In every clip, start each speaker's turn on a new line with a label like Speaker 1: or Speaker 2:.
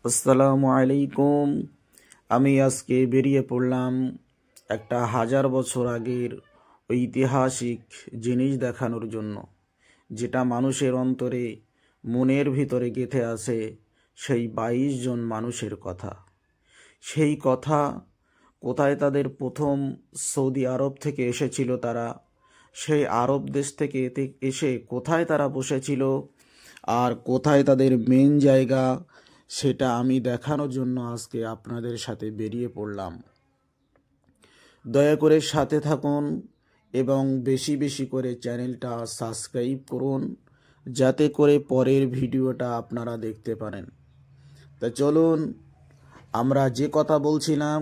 Speaker 1: আসসালামু আলাইকুম। আমি আজকে বেরিয়ে পড়লাম একটা 1000 বছর আগের ঐতিহাসিক জিনিস দেখানোর জন্য, যেটা মানুষের অন্তরে মনের ভিতরে গেঁথে আছে। সেই 22 জন মানুষের কথা। সেই কথা কোথায় তাদের প্রথম সৌদি আরব থেকে এসেছিল তারা, সেই আরব দেশ থেকে এসে কোথায় তারা বসেছিল আর কোথায় তাদের মেন জায়গা, সেটা আমি দেখানোর জন্য আজকে আপনাদের সাথে বেরিয়ে পড়লাম। দয়া করে সাথে থাকুন এবং বেশি বেশি করে চ্যানেলটা সাবস্ক্রাইব করুন, যাতে করে পরের ভিডিওটা আপনারা দেখতে পারেন। তা চলুন, আমরা যে কথা বলছিলাম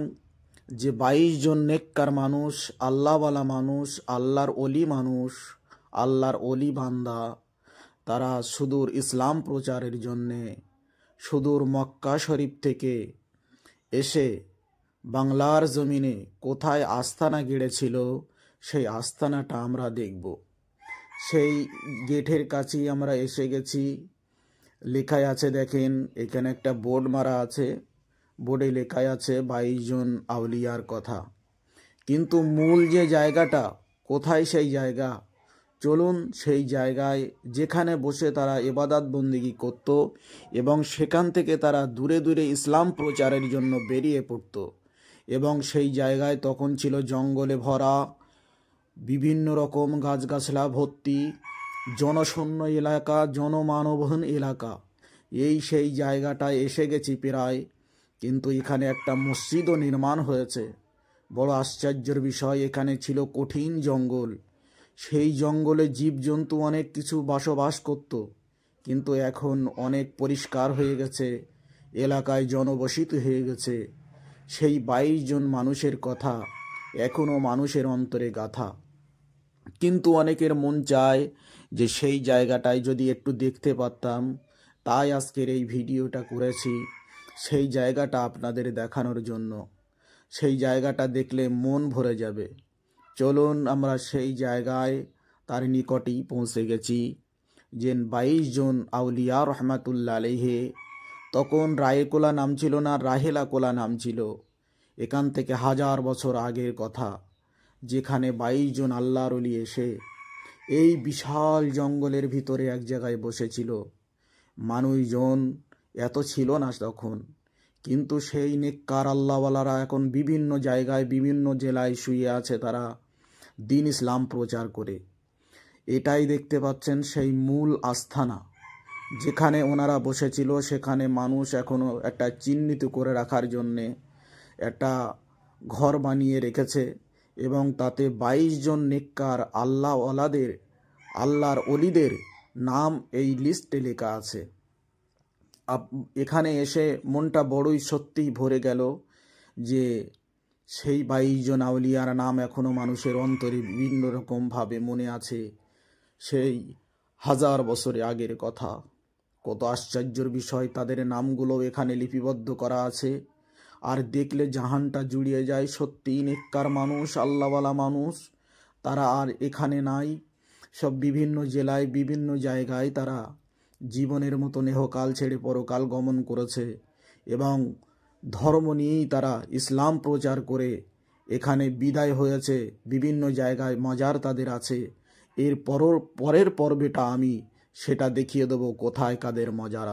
Speaker 1: যে 22 জন নেককার মানুষ, আল্লাহওয়ালা মানুষ, আল্লাহর অলি মানুষ, আল্লাহর অলি বান্দা, তারা সুদূর ইসলাম প্রচারের জন্যে সুদূর মক্কা শরীফ থেকে এসে বাংলার জমিনে কোথায় আস্তানা গেড়েছিল, সেই আস্তানাটা আমরা দেখব। সেই গেটের কাছেই আমরা এসে গেছি। লেখায় আছে, দেখেন এখানে একটা বোর্ড মারা আছে, বোর্ডে লেখায় আছে 22 জন আউলিয়ার কথা। কিন্তু মূল যে জায়গাটা, কোথায় সেই জায়গা? চলুন সেই জায়গায় যেখানে বসে তারা ইবাদত বন্দেগী করত এবং সেখান থেকে তারা দূরে দূরে ইসলাম প্রচারের জন্য বেরিয়ে পড়ত। এবং সেই জায়গায় তখন ছিল জঙ্গলে ভরা, বিভিন্ন রকম গাছগাছলা ভর্তি, জনশূন্য এলাকা, জনমানবহীন এলাকা। সেই জায়গাটায় এসে গেছি প্রায়, কিন্তু এখানে একটা মসজিদও নির্মাণ হয়েছে। বড় আশ্চর্যের বিষয়, এখানে ছিল কঠিন জঙ্গল। সেই জঙ্গলে জীবজন্তু অনেক কিছু বসবাস করত, কিন্তু এখন অনেক পরিষ্কার হয়ে গেছে, এলাকায় জনবসতি হয়ে গেছে। সেই 22 জন মানুষের কথা এখনও মানুষের অন্তরে গাথা। কিন্তু অনেকের মন চায় যে সেই জায়গাটায় যদি একটু দেখতে পারতাম, তাই আজকের এই ভিডিওটা করেছি, সেই জায়গাটা আপনাদের দেখানোর জন্য। সেই জায়গাটা দেখলে মন ভরে যাবে। চলুন আমরা সেই জায়গায় তার নিকটেই পৌঁছে গেছি। যে 22 জন আউলিয়া রহমাতুল্লাহ আলাইহি, তখন রায়েকোলা নাম ছিল না, রাহেলা কোলা নাম ছিল। এখান থেকে 1000 বছর আগের কথা, যেখানে 22 জন আল্লাহর ওলি এসে এই বিশাল জঙ্গলের ভিতরে এক জায়গায় বসেছিল। মানুষজন এত ছিল না তখন, কিন্তু সেই নেককার আল্লাহওয়ালারা এখন বিভিন্ন জায়গায়, বিভিন্ন জেলায় শুয়ে আছে, তারা দিন ইসলাম প্রচার করে। এটাই দেখতে পাচ্ছেন সেই মূল আস্থানা, যেখানে ওনারা বসেছিল। সেখানে মানুষ এখনও একটা চিহ্নিত করে রাখার জন্যে একটা ঘর বানিয়ে রেখেছে, এবং তাতে 22 জন নেককার আল্লাহওয়ালাদের, আল্লাহর অলিদের নাম এই লিস্টে লেখা আছে। এখানে এসে মনটা বড়ই সত্যিই ভরে গেল যে সেই 22 জন আউলিয়ার নাম এখনও মানুষের অন্তরে বিভিন্ন রকমভাবে মনে আছে। সেই 1000 বছরে আগের কথা। কত আশ্চর্যের বিষয়, তাদের নামগুলো এখানে লিপিবদ্ধ করা আছে। আর দেখলে জাহানটা জুড়িয়ে যায়। সত্যিই নেককার মানুষ, আল্লাহওয়ালা মানুষ, তারা আর এখানে নাই। সব বিভিন্ন জেলায়, বিভিন্ন জায়গায় তারা জীবনের মতো নেহকাল ছেড়ে পরকাল গমন করেছে, এবং ধর্ম নিয়েই তারা ইসলাম প্রচার করে এখানে বিদায় হয়েছে। বিভিন্ন জায়গায় মাজার তাদের আছে। এর পরের পর্বেটা আমি সেটা দেখিয়ে দেবো কোথায় কাদের মাজার।